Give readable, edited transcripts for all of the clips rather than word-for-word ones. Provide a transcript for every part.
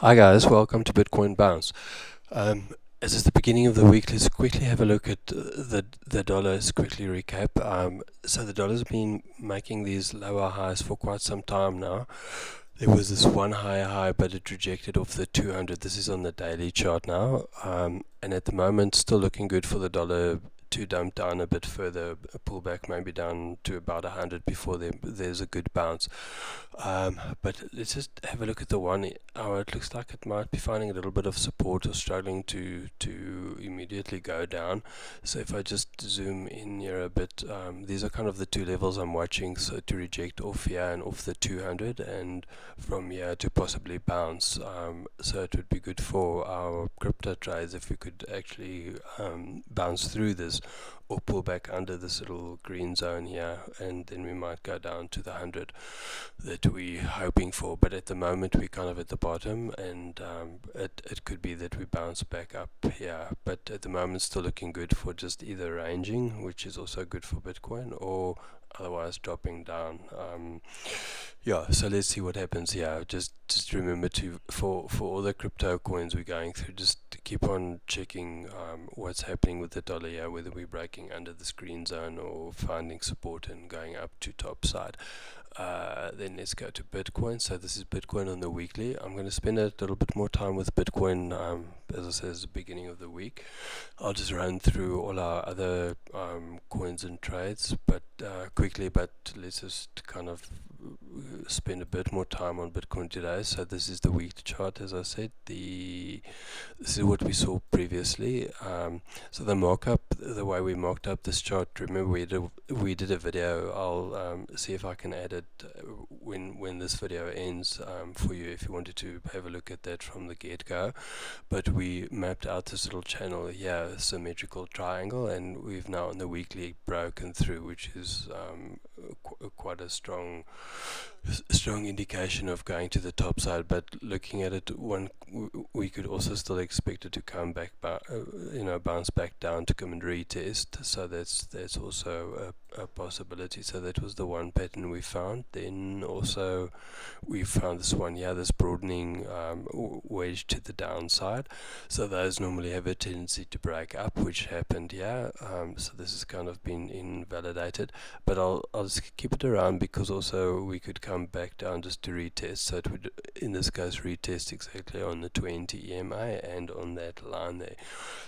Hi guys, welcome to Bitcoin Bounce. As it's the beginning of the week, let's quickly have a look at the dollar. Let's quickly recap. So the dollar's been making these lower highs for quite some time now. There was this one higher high, but it rejected off the 200. This is on the daily chart now, and at the moment, still looking good for the dollar to dump down a bit further, a pullback maybe down to about 100 before there's a good bounce. But let's just have a look at the 1 hour. It looks like it might be finding a little bit of support or struggling to immediately go down. So if I just zoom in here a bit, these are kind of the two levels I'm watching. So to reject off here and off the 200, and from here to possibly bounce. So it would be good for our crypto trades if we could actually bounce through this or pull back under this little green zone here, and then we might go down to the 100 that we're hoping for. But at the moment we're kind of at the bottom, and it could be that we bounce back up here, but at the moment still looking good for just either ranging, which is also good for Bitcoin, or otherwise dropping down. Yeah, so let's see what happens here. Just remember to, for all the crypto coins we're going through, just to keep on checking what's happening with the dollar here, whether we're breaking under the green zone or finding support and going up to top side. Then let's go to Bitcoin. So this is Bitcoin on the weekly. I'm going to spend a little bit more time with Bitcoin, as I said, at the beginning of the week. I'll just run through all our other coins and trades, but quickly. But let's just kind of spend a bit more time on Bitcoin today. So this is the weekly chart, as I said. This is what we saw previously. So the markup, the way we marked up this chart, remember we did a video. I'll see if I can add it when this video ends for you, if you wanted to have a look at that from the get-go. But we mapped out this little channel here, symmetrical triangle, and we've now on the weekly broken through, which is quite a strong indication of going to the top side. But looking at it, we could also still expect it to come back, bounce back down to come and retest. So that's also a possibility. So that was the one pattern we found. Then also we found this one here, this broadening wedge to the downside. So those normally have a tendency to break up, which happened here. So this has kind of been invalidated, but I'll just keep it around, because also we could come back down just to retest. So it would, in this case, retest exactly on the 20 EMA and on that line there.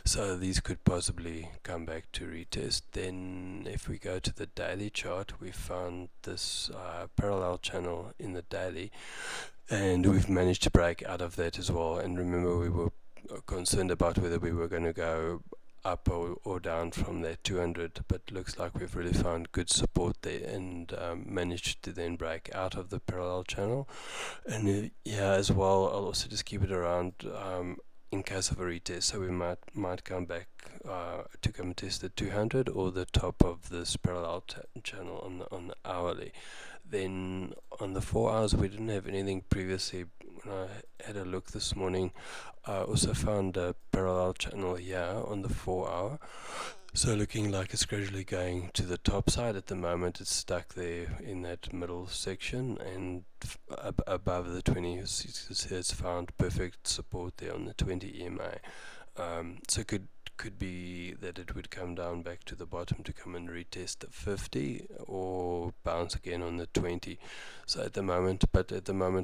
So these could possibly come back to retest. Then if we go to the daily chart, we found this parallel channel in the daily, and we've managed to break out of that as well. And remember, we were concerned about whether we were going to go up or down from that 200, but looks like we've really found good support there, and managed to then break out of the parallel channel. And yeah, as well, I'll also just keep it around in case of a retest. So we might come back to come test the 200 or the top of this parallel channel on the hourly. Then on the 4 hours, we didn't have anything previously. When I had a look this morning, I also found a parallel channel here on the 4 hour. So looking like it's gradually going to the top side. At the moment it's stuck there in that middle section, and above the 20, it's found perfect support there on the 20 EMA. So could be that it would come down back to the bottom to come and retest the 50 or bounce again on the 20. So at the moment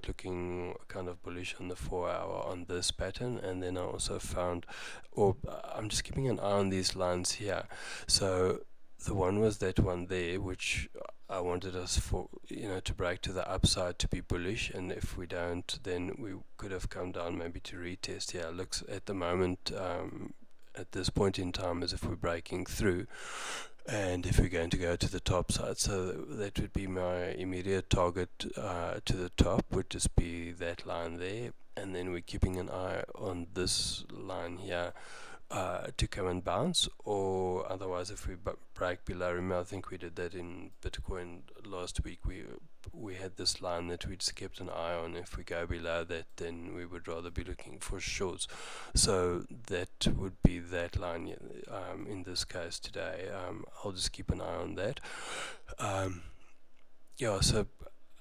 looking kind of bullish on the 4 hour on this pattern. And then I also found, or I'm just keeping an eye on these lines here. So the one was that one there, which I wanted us to break to the upside to be bullish, and if we don't, then we could have come down maybe to retest here. Looks at the moment at this point in time as if we're breaking through, and if we're going to go to the top side. So that would be my immediate target to the top, would just be that line there, and then we're keeping an eye on this line here to come and bounce, or otherwise if we break below. Remember, I think we did that in Bitcoin last week. We had this line that we'd kept an eye on. If we go below that, then we would rather be looking for shorts. So that would be that line in this case today. I'll just keep an eye on that. Yeah, so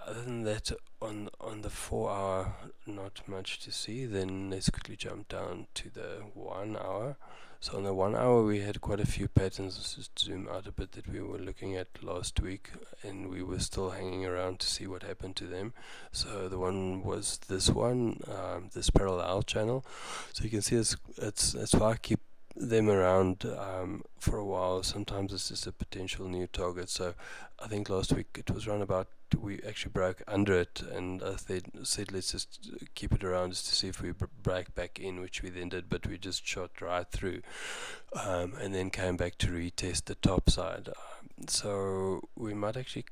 other than that, on the 4 hour, not much to see. Then let's quickly jump down to the 1 hour. So on the 1 hour, we had quite a few patterns. Let's just zoom out a bit that we were looking at last week, and we were still hanging around to see what happened to them. So the one was this one, this parallel channel. So you can see it's why I keep them around for a while. Sometimes it's just a potential new target. So I think last week it was around about, we actually broke under it, and I said let's just keep it around just to see if we break back in, which we then did, but we just shot right through, and then came back to retest the top side. So we might actually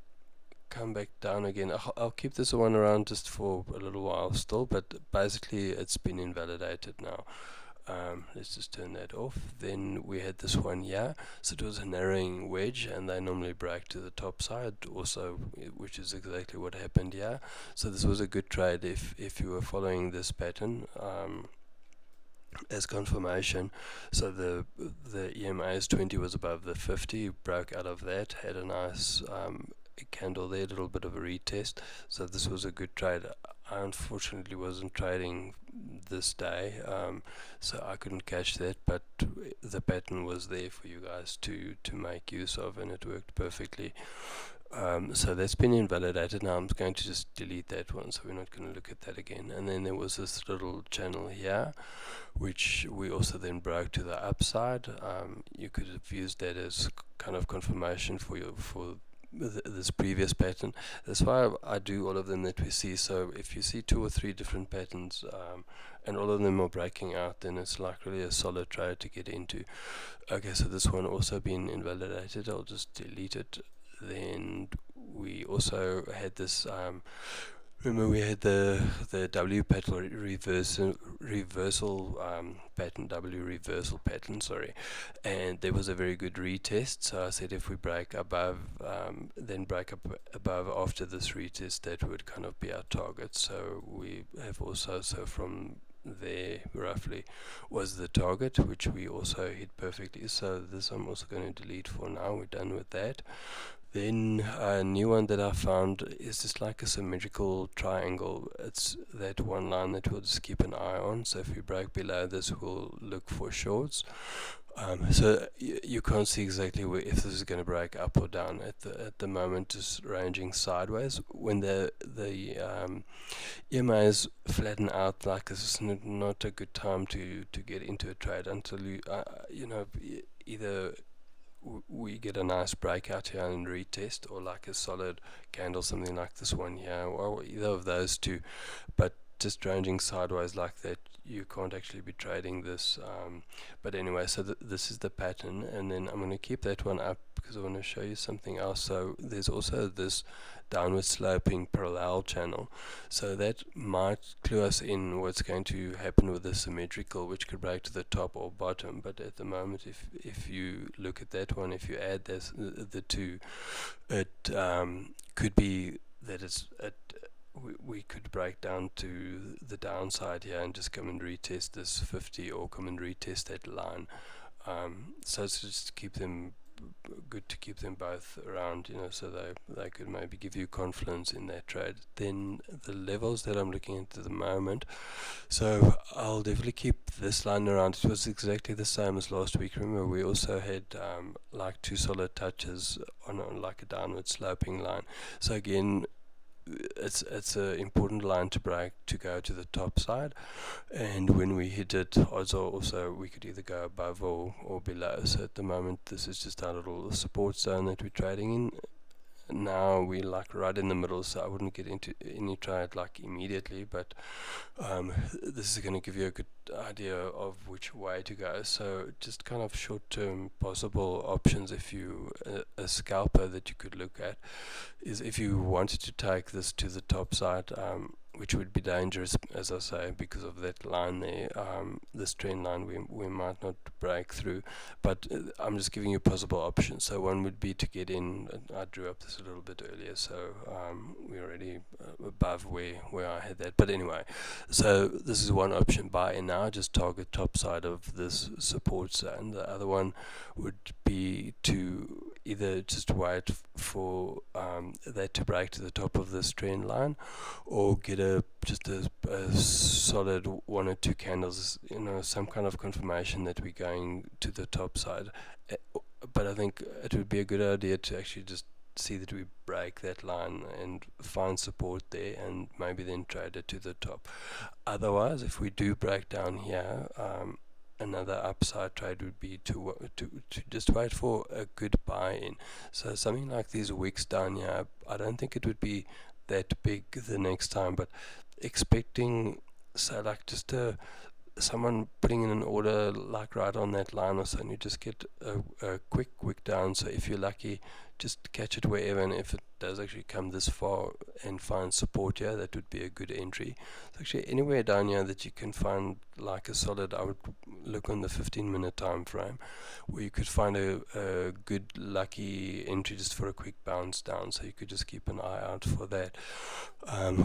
come back down again. I'll keep this one around just for a little while still, but basically it's been invalidated now. Let's just turn that off. Then we had this one here, so it was a narrowing wedge, and they normally break to the top side also, which is exactly what happened here. So this was a good trade if you were following this pattern as confirmation. So the EMA's 20 was above the 50, broke out of that, had a nice candle there, a little bit of a retest. So this was a good trade. I unfortunately wasn't trading this day, so I couldn't catch that, but the pattern was there for you guys to make use of, and it worked perfectly. So that's been invalidated. Now I'm going to just delete that one, so we're not going to look at that again. And then there was this little channel here, which we also then broke to the upside. You could have used that as kind of confirmation for this previous pattern. That's why I do all of them that we see. So if you see 2 or 3 different patterns and all of them are breaking out, then it's like really a solid trade to get into. Okay, so this one also been invalidated. I'll just delete it. Then we also had this remember we had the W pattern reversal pattern, W reversal pattern, sorry, and there was a very good retest. So I said if we break above, then break up above after this retest, that would kind of be our target. So we have also, so from there roughly was the target, which we also hit perfectly. So this I'm also going to delete for now. We're done with that. Then a new one that I found is just like a symmetrical triangle. It's that one line that we'll just keep an eye on. So if we break below this, we'll look for shorts. So you can't see exactly if this is going to break up or down at the moment, just ranging sideways. When the EMAs flatten out like this, is not a good time to get into a trade until you know, either we get a nice breakout here and retest, or like a solid candle, something like this one here, or either of those two. But just ranging sideways like that, you can't actually be trading this. But anyway, so this is the pattern, and then I'm going to keep that one up because I want to show you something else. So there's also this downward sloping parallel channel, so that might clue us in what's going to happen with the symmetrical, which could break to the top or bottom. But at the moment, if you look at that one, if you add this, the two, it could be that we could break down to the downside here and just come and retest this 50, or come and retest that line. So it's just to keep them good, to keep them both around, you know, so they could maybe give you confidence in that trade. Then the levels that I'm looking at the moment, so I'll definitely keep this line around. It was exactly the same as last week. Remember, we also had like 2 solid touches on like a downward sloping line. So again, it's an important line to break to go to the top side, and when we hit it, odds are also we could either go above or below. So at the moment, this is just our little support zone that we're trading in. Now we're like right in the middle, so I wouldn't get into any trade like immediately, but this is going to give you a good idea of which way to go. So just kind of short-term possible options, if you a scalper that you could look at, is if you wanted to take this to the top side, which would be dangerous, as I say, because of that line there, this trend line we might not break through, but I'm just giving you possible options. So one would be to get in. I drew up this a little bit earlier, so we're already above where I had that, but anyway, so this is one option, buy in now, just target top side of this support zone. The other one would be to either just wait for that to break to the top of this trend line, or get a solid 1 or 2 candles, some kind of confirmation that we're going to the top side. But I think it would be a good idea to actually just see that we break that line and find support there, and maybe then trade it to the top. Otherwise, if we do break down here, another upside trade would be to just wait for a good buy-in. So something like these wicks down here, I don't think it would be that big the next time, but expecting, so like just someone putting in an order like right on that line or so, and you just get a quick wick down. So if you're lucky, just catch it wherever, and if it does actually come this far and find support here, that would be a good entry. So actually anywhere down here that you can find like a solid, I would look on the 15-minute time frame, where you could find a good lucky entry just for a quick bounce down. So you could just keep an eye out for that,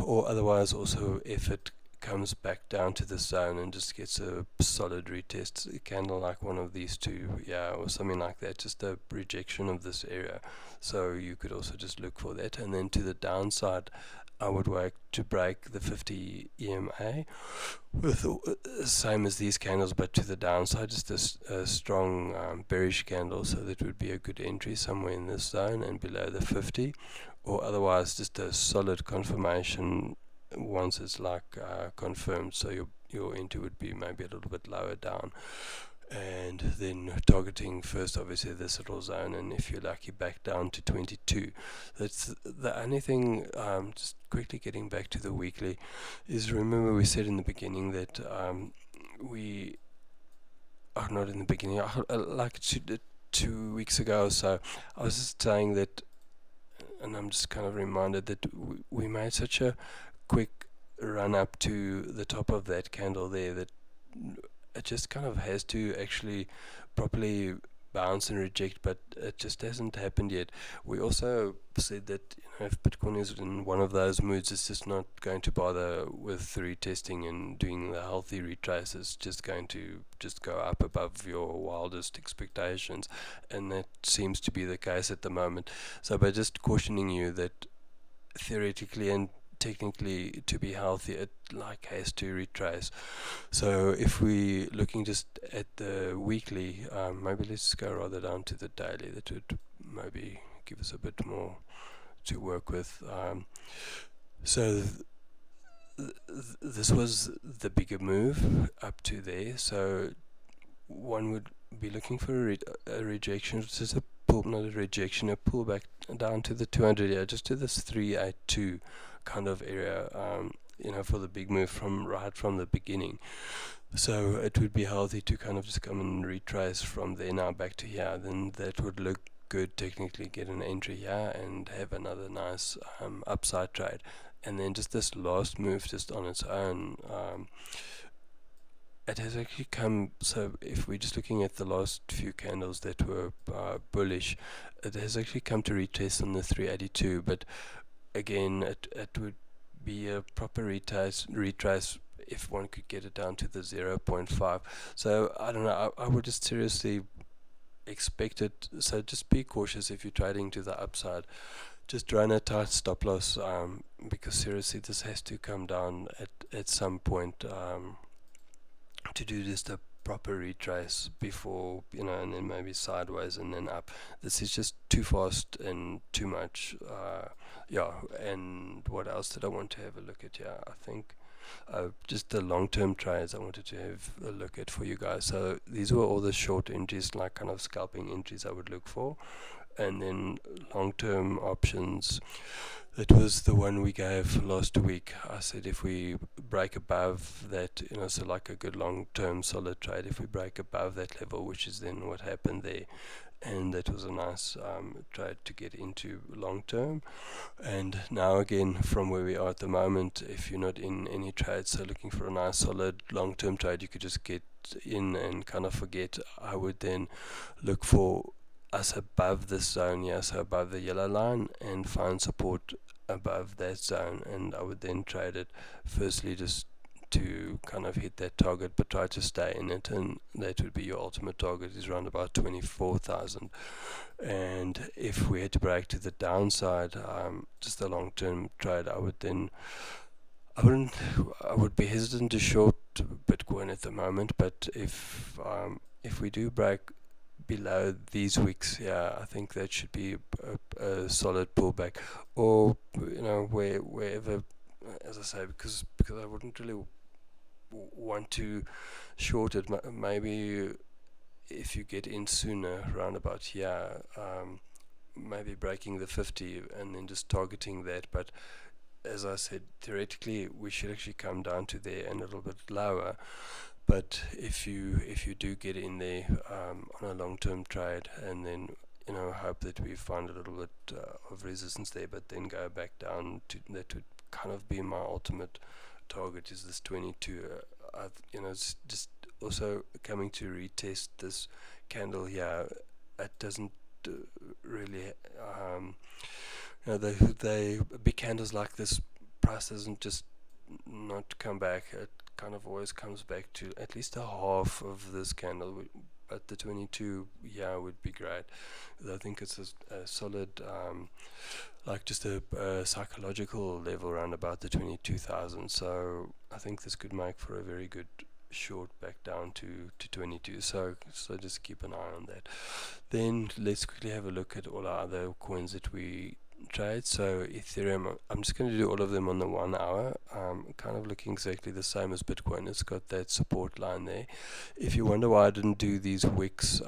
or otherwise also if it comes back down to the zone and just gets a solid retest candle like one of these two, or something like that, just a rejection of this area. So you could also just look for that. And then to the downside, I would wait to break the 50 EMA with the same as these candles, but to the downside, just a strong bearish candle. So that would be a good entry somewhere in this zone and below the 50, or otherwise just a solid confirmation once it's like confirmed. So your entry would be maybe a little bit lower down, and then targeting first obviously this little zone, and if you're lucky back down to 22. That's the only thing. Just quickly getting back to the weekly, is remember we said in the beginning that we are not in the beginning, like 2 weeks ago or so, I was just saying that, and I'm just kind of reminded that we made such a quick run up to the top of that candle there that it just kind of has to actually properly bounce and reject, but it just hasn't happened yet. We also said that if Bitcoin is in one of those moods, it's just not going to bother with retesting and doing the healthy retrace. It's just going to just go up above your wildest expectations, and that seems to be the case at the moment. So by just cautioning you that theoretically and technically to be healthy, it like has to retrace. So if we looking just at the weekly, maybe let's go rather down to the daily. That would maybe give us a bit more to work with. So this was the bigger move up to there. So one would be looking for a rejection, which is not a rejection, a pullback down to the 200, just to this 382 kind of area, for the big move right from the beginning. So it would be healthy to kind of just come and retrace from there now back to here. Then that would look good technically, get an entry here and have another nice upside trade. And then just this last move just on its own, it has actually come, so if we're just looking at the last few candles that were bullish, it has actually come to retest on the 382, but again, it would be a proper retrace if one could get it down to the 0.5. So I don't know, I would just seriously expect it. So just be cautious if you're trading to the upside. Just run a tight stop loss, because seriously this has to come down at some point to do just a proper retrace before, and then maybe sideways and then up. This is just too fast and too much. And what else did I want to have a look at here? I think just the long-term trades I wanted to have a look at for you guys. So these were all the short entries, like kind of scalping entries I would look for. And then long-term options, that was the one we gave last week. I said if we break above that, so like a good long-term solid trade, if we break above that level, which is then what happened there, and that was a nice trade to get into long-term. And now again, from where we are at the moment, if you're not in any trades, so looking for a nice solid long-term trade, you could just get in and kind of forget. I would then look for us above this zone, so above the yellow line, and find support above that zone, and I would then trade it firstly just to kind of hit that target, but try to stay in it, and that would be your ultimate target, is around about 24,000. And if we had to break to the downside, just a long-term trade, I would be hesitant to short Bitcoin at the moment. But if we do break below these wicks, yeah, I think that should be a solid pullback, or wherever, as I say, because I wouldn't really want to short it. Maybe if you get in sooner, round about here, maybe breaking the 50 and then just targeting that. But as I said, theoretically we should actually come down to there and a little bit lower. But if you do get in there on a long-term trade, and then hope that we find a little bit of resistance there, but then go back down to that, would kind of be my ultimate target, is this 22. It's just also coming to retest this candle here. It doesn't really they big candles like this, price doesn't just not come back. It kind of always comes back to at least a half of this candle, but the 22 would be great. I think it's a solid like just a psychological level around about the 22,000. So I think this could make for a very good short back down to 22. So just keep an eye on that. Then let's quickly have a look at all our other coins that we trade. So Ethereum, I'm just going to do all of them on the 1 hour, kind of looking exactly the same as Bitcoin. It's got that support line there. If you wonder why I didn't do these wicks,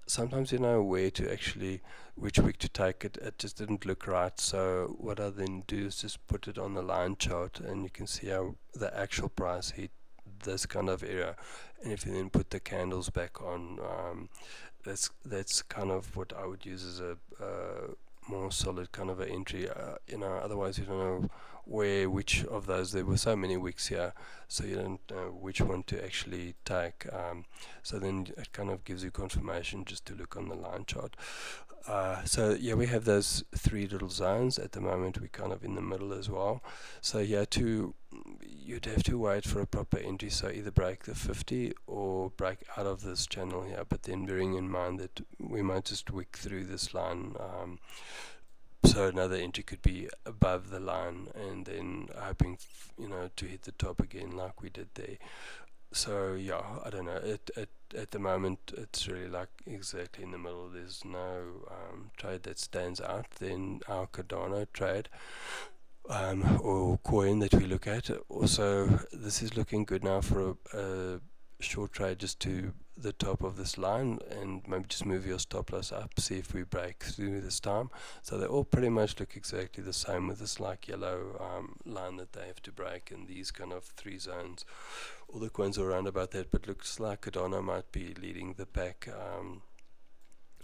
sometimes you know where to actually, which wick to take, it just didn't look right. So what I then do is just put it on the line chart, and you can see how the actual price hit this kind of area. And if you then put the candles back on, that's kind of what I would use as a more solid kind of an entry. Otherwise you don't know which of those, there were so many wicks here, so you don't know which one to actually take. So then it kind of gives you confirmation just to look on the line chart. So yeah, we have those three little zones. At the moment we're kind of in the middle as well. So yeah, you'd have to wait for a proper entry, so either break the 50 or break out of this channel here, but then bearing in mind that we might just wick through this line. So another entry could be above the line, and then hoping to hit the top again like we did there. So yeah, I don't know, at the moment it's really like exactly in the middle. There's no trade that stands out. Then our Cardano trade, or coin that we look at, also this is looking good now for a short trade just to the top of this line, and maybe just move your stop loss up, see if we break through this time. So they all pretty much look exactly the same, with this like yellow line that they have to break, and these kind of three zones. All the coins are around about that, but looks like Cardano might be leading the pack.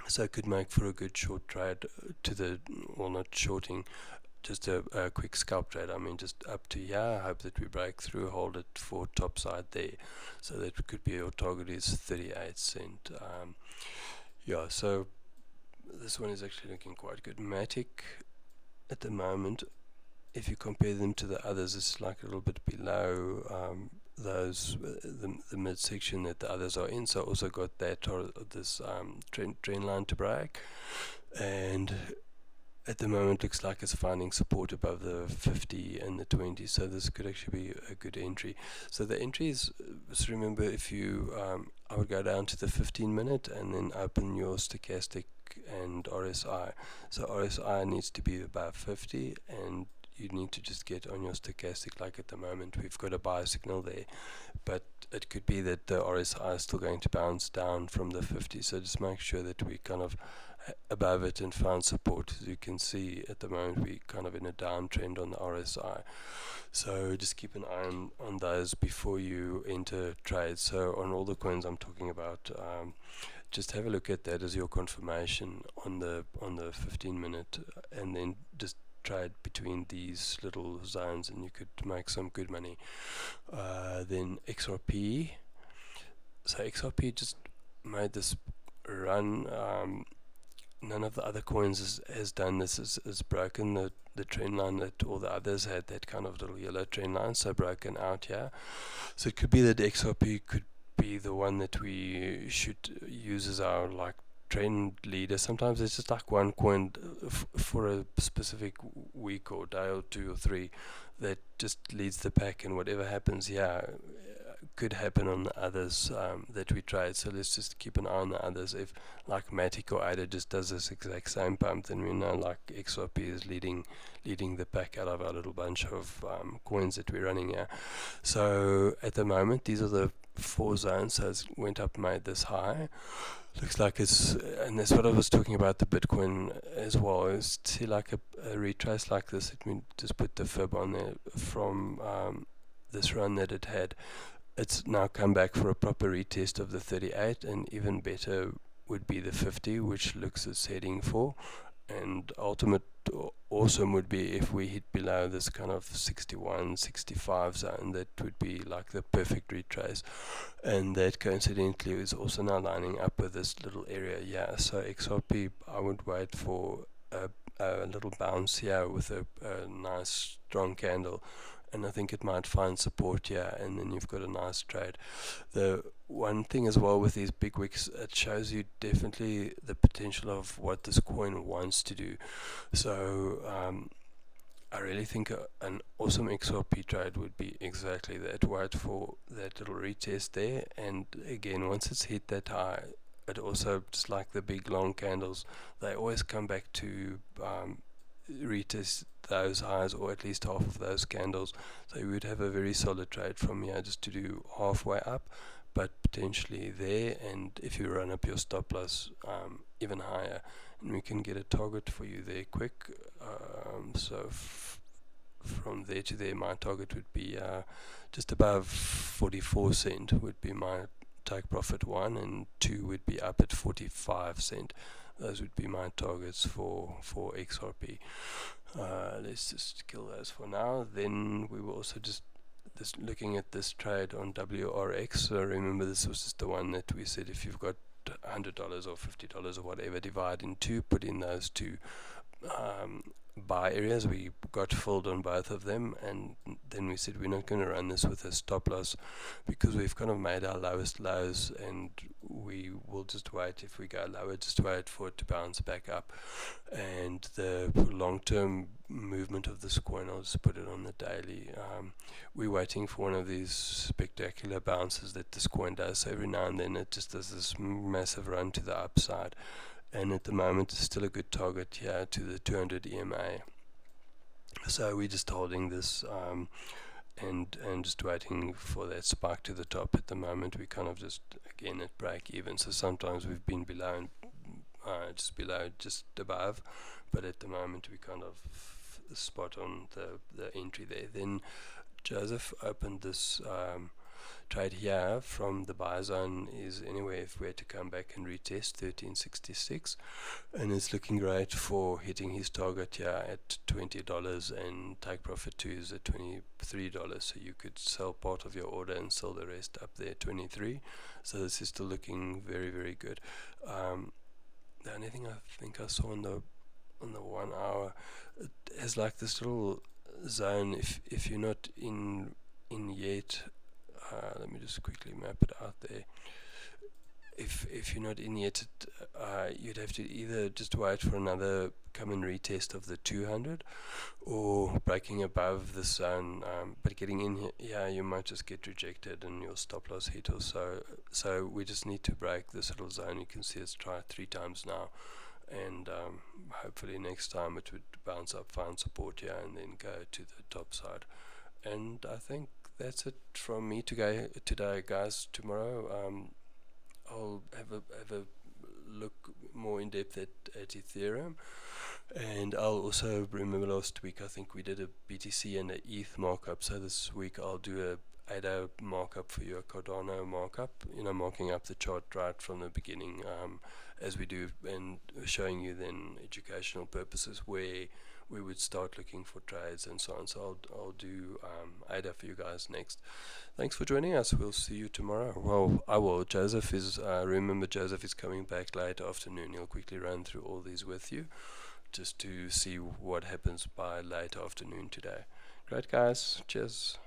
So it could make for a good short trade to the, well, not shorting, just a quick scalp trade. I mean, just up to here. I hope that we break through, hold it for top side there. So that could be, your target is 38 cent. Yeah, so this one is actually looking quite good. MATIC at the moment, if you compare them to the others, it's like a little bit below those the midsection that the others are in. So also got that, or this trend line to break, and at the moment looks like it's finding support above the 50 and the 20, so this could actually be a good entry. So the entries, just remember, if you I would go down to the 15-minute and then open your stochastic and RSI. So RSI needs to be above 50, and you need to just get on your stochastic. Like at the moment we've got a buy signal there, but it could be that the RSI is still going to bounce down from the 50, so just make sure that we kind of above it and found support. As you can see at the moment we're kind of in a downtrend on the RSI, so just keep an eye on those before you enter trades. So on all the coins I'm talking about, just have a look at that as your confirmation on the 15-minute, and then just trade between these little zones and you could make some good money. Then XRP, so XRP just made this run. None of the other coins has done this, has broken the the trend line that all the others had, that kind of little yellow trend line, so broken out here. So it could be that XRP could be the one that we should use as our like trend leader. Sometimes it's just like one coin for a specific week or day or 2 or 3 that just leads the pack, and whatever happens here could happen on the others that we trade. So let's just keep an eye on the others. If like MATIC or ADA just does this exact same pump, then we know like XRP is leading the pack out of our little bunch of coins that we're running here. So at the moment, these are the 4 zones. So it went up, made this high. Looks like it's, and that's what I was talking about the Bitcoin as well, is to see like a retrace like this. Let me just put the fib on there from this run that it had. It's now come back for a proper retest of the 38, and even better would be the 50, which looks it's heading for. And ultimate awesome would be if we hit below this kind of 61, 65 zone. That would be like the perfect retrace, and that coincidentally is also now lining up with this little area here. So XRP, I would wait for a little bounce here with a nice strong candle, and I think it might find support here, and then you've got a nice trade. The one thing as well with these big wicks, it shows you definitely the potential of what this coin wants to do. So I really think an awesome XRP trade would be exactly that. Wait for that little retest there, and again, once it's hit that high, it also, just like the big long candles, they always come back to retest those highs, or at least half of those candles. So you would have a very solid trade from here just to do halfway up, but potentially there, and if you run up your stop loss even higher, and we can get a target for you there quick. So from there to there, my target would be just above 44 cent would be my take profit 1, and 2 would be up at 45 cent. Those would be my targets for XRP. Let's just kill those for now. Then we will also just looking at this trade on WRX. So remember, this was just the one that we said if you've got $100 or $50 or whatever, divide in 2, put in those 2 buy areas. We got filled on both of them, and then we said we're not going to run this with a stop loss because we've kind of made our lowest lows, and we will just wait. If we go lower, just wait for it to bounce back up. And the long-term movement of this coin, I'll just put it on the daily. We're waiting for one of these spectacular bounces that this coin does. So every now and then it just does this massive run to the upside, and at the moment it's still a good target here to the 200 EMA. So we're just holding this and just waiting for that spike to the top. At the moment we kind of just again at break even, so sometimes we've been below and just below, just above, but at the moment we kind of spot on the entry there. Then Joseph opened this trade here from the buy zone, is anywhere if we had to come back and retest 1366, and it's looking great for hitting his target here at $20, and take profit 2 is at $23, so you could sell part of your order and sell the rest up there 23. So this is still looking very, very good. The only thing I think I saw on the 1 hour, it has like this little zone. If you're not in yet, let me just quickly map it out there. If you're not in yet, you'd have to either just wait for another come and retest of the 200, or breaking above the zone, but getting in here, yeah, you might just get rejected and your stop loss hit or so. So we just need to break this little zone. You can see it's tried 3 times now, and hopefully next time it would bounce up, find support here, and then go to the top side. And I think that's it from me today, guys. Tomorrow I'll have a look more in depth at Ethereum, and I'll also remember last week I think we did a BTC and a ETH markup. So this week I'll do a ADA markup for you, a Cardano markup. Marking up the chart right from the beginning, as we do, and showing you then educational purposes where we would start looking for trades and so on. So I'll do ADA for you guys next. Thanks for joining us. We'll see you tomorrow. Well, I will. Joseph is, remember Joseph is coming back late afternoon. He'll quickly run through all these with you. just to see what happens by late afternoon today. Great, guys. Cheers.